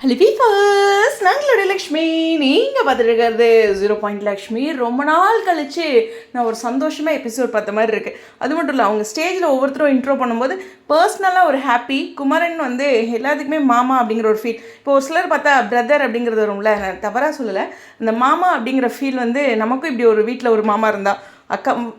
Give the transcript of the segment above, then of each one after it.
லிபிஃபர்ஸ் நாங்களுடைய லக்ஷ்மி நீங்கள் பார்த்துருக்கிறது 0 லக்ஷ்மி. ரொம்ப நாள் கழித்து நான் ஒரு சந்தோஷமாக எபிசோட் பார்த்த மாதிரி இருக்குது. அது மட்டும் இல்லை, அவங்க ஸ்டேஜில் ஒவ்வொருத்தரும் இன்ட்ரோ பண்ணும்போது பர்சனலாக ஒரு ஹாப்பி. குமரன் வந்து எல்லாத்துக்குமே மாமா அப்படிங்கிற ஒரு ஃபீல். இப்போ ஒரு சிலர் பார்த்தா பிரதர் அப்படிங்கிறது வரும்ல, நான் தவறாக சொல்லலை. இந்த மாமா அப்படிங்கிற ஃபீல் வந்து நமக்கும் இப்படி ஒரு வீட்டில் ஒரு மாமா இருந்தால்,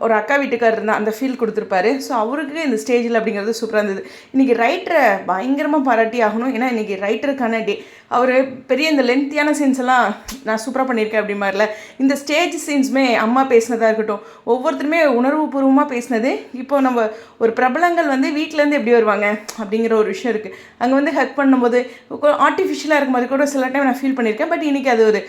ஒரு அக்கா வீட்டுக்காரர் இருந்தால் அந்த ஃபீல் கொடுத்துருப்பாரு. ஸோ அவருக்கு இந்த ஸ்டேஜில் அப்படிங்கிறது சூப்பராக இருந்தது. இன்றைக்கி ரைட்டரை பயங்கரமாக பாராட்டி ஆகணும். ஏன்னா இன்றைக்கி ரைட்டருக்கான டே. அவர் பெரிய இந்த லென்த்தியான சீன்ஸ் எல்லாம் நான் சூப்பராக பண்ணியிருக்கேன் அப்படி மாதிரில. இந்த ஸ்டேஜ் சீன்ஸுமே அம்மா பேசினதாக இருக்கட்டும், ஒவ்வொருத்தருமே உணர்வுபூர்வமாக பேசினது. இப்போ நம்ம ஒரு பிரபலங்கள் வந்து வீட்டிலேருந்து எப்படி வருவாங்க அப்படிங்கிற ஒரு விஷயம் இருக்குது. அங்கே வந்து ஹக் பண்ணும்போது ஆர்டிஃபிஷியலாக இருக்கும்போது கூட சில டைம் நான் ஃபீல் பண்ணியிருக்கேன். பட் இன்றைக்கி அது ஒரு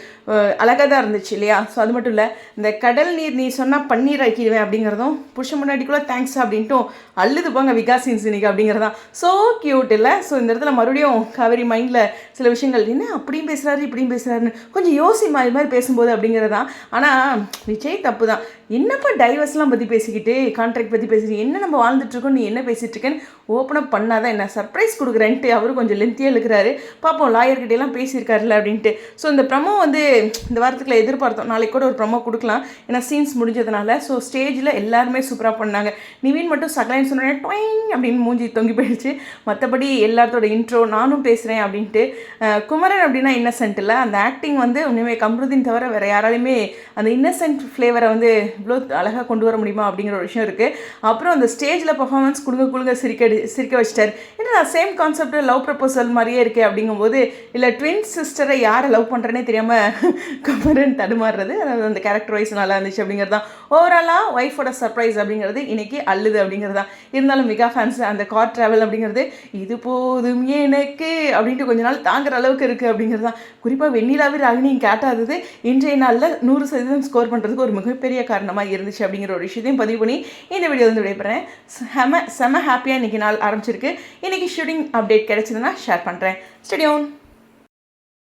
அழகாக தான் இருந்துச்சு இல்லையா? ஸோ அது மட்டும் இல்லை, இந்த கடல் நீர் நீ சொன்னால் பன்னீர் ஆக்கிடுவேன் அப்படிங்கிறதும், புருஷன் முன்னாடி கூட தேங்க்ஸ் அப்படின்ட்டும் அள்ளுது போங்க விகாஸ் சீன்ஸ் இன்னைக்கு அப்படிங்கிறதான் ஸோ க்யூட் இல்லை? ஸோ இந்த இடத்துல மறுபடியும் காவேரி மைண்டில் சில விஷயங்கள் என்ன அப்படியும் பேசுகிறாரு இப்படியும் பேசுகிறாருன்னு கொஞ்சம் யோசிமா இது மாதிரி பேசும்போது அப்படிங்கிறது தான். ஆனால் விஜய் தப்பு தான். என்னப்பா டைவர்ஸ்லாம் பற்றி பேசிக்கிட்டு, கான்ட்ராக்ட் பற்றி பேசிக்கிட்டு, என்ன நம்ம வாழ்ந்துட்டுருக்கோம், நீ என்ன பேசிகிட்டு இருக்கேன்னு ஓப்பனாக பண்ணாதான் என்ன சர்ப்ரைஸ் கொடுக்குறேன்ட்டு அவரும் கொஞ்சம் லென்த்தியாக இருக்கிறாரு. பார்ப்போம் லாயர்கிட்டையெல்லாம் பேசியிருக்காருல்ல அப்படின்ட்டு. ஸோ இந்த ப்ரமோ வந்து இந்த வாரத்துக்குள்ள எதிர்பார்த்தோம். நாளைக்கு கூட ஒரு ப்ரமோ கொடுக்கலாம், ஏன்னா சீன்ஸ் முடிஞ்சதுனால. ஸோ ஸ்டேஜில் எல்லாருமே சூப்பராக பண்ணாங்க. நிவின் மட்டும் சகலைன்னு சொன்னோன்னே டொயிங் அப்படின்னு மூஞ்சி தொங்கி போயிடுச்சு. மற்றபடி எல்லாத்தோட இன்ட்ரோ நானும் பேசுகிறேன் அப்படின்ட்டு. குமரன் அப்படின்னா இன்னசென்ட் இல்லை, அந்த ஆக்டிங் வந்து உண்மையுமே கம்ருதீன் தவிர வேறு யாராலையுமே அந்த இன்னசென்ட் ஃப்ளேவரை வந்து இவ்வளோ அழகாக கொண்டு வர முடியுமா அப்படிங்கிற ஒரு விஷயம் இருக்குது. அப்புறம் அந்த ஸ்டேஜில் பர்ஃபார்மன்ஸ் குழுங்க சிரிக்க வச்சிட்டார். ஏன்னா சேம் கான்செப்ட் லவ் ப்ரப்போசல் மாதிரியே இருக்கே அப்படிங்கும்போது, இல்லை ட்வின் சிஸ்டரை யாரை லவ் பண்ணுறேனே தெரியாமல் குமரன் தடுமாறுறது, அதாவது அந்த கேரக்டர் வைஸ் நல்லா இருந்துச்சு அப்படிங்கிறது தான். ஓவராலாக ஒய்ஃபோட சர்ப்ரைஸ் அப்படிங்கிறது இன்றைக்கி அள்ளுது அப்படிங்கிறது தான். இருந்தாலும் மெகா ஃபேன்ஸ் அந்த கார் ட்ராவல் அப்படிங்கிறது இது போதும் எனக்கு அப்படின்ட்டு கொஞ்ச நாள் தாங்குற அளவுக்கு இருக்குது அப்படிங்கிறது தான். குறிப்பாக வெண்ணிலாவே ராகினியும் கேட்டாதது இன்றைய நாளில் 100% ஸ்கோர் பண்ணுறதுக்கு ஒரு மிகப்பெரிய காரணமாக இருந்துச்சு அப்படிங்கிற ஒரு விஷயத்தையும் பதிவு பண்ணி இந்த வீடியோ வந்து விடைபெறேன். செம ஹாப்பியாக இன்றைக்கி நாள் ஆரம்பிச்சிருக்கு. இன்றைக்கி ஷூட்டிங் அப்டேட் கிடைச்சதுன்னா ஷேர் பண்ணுறேன். Stay tune.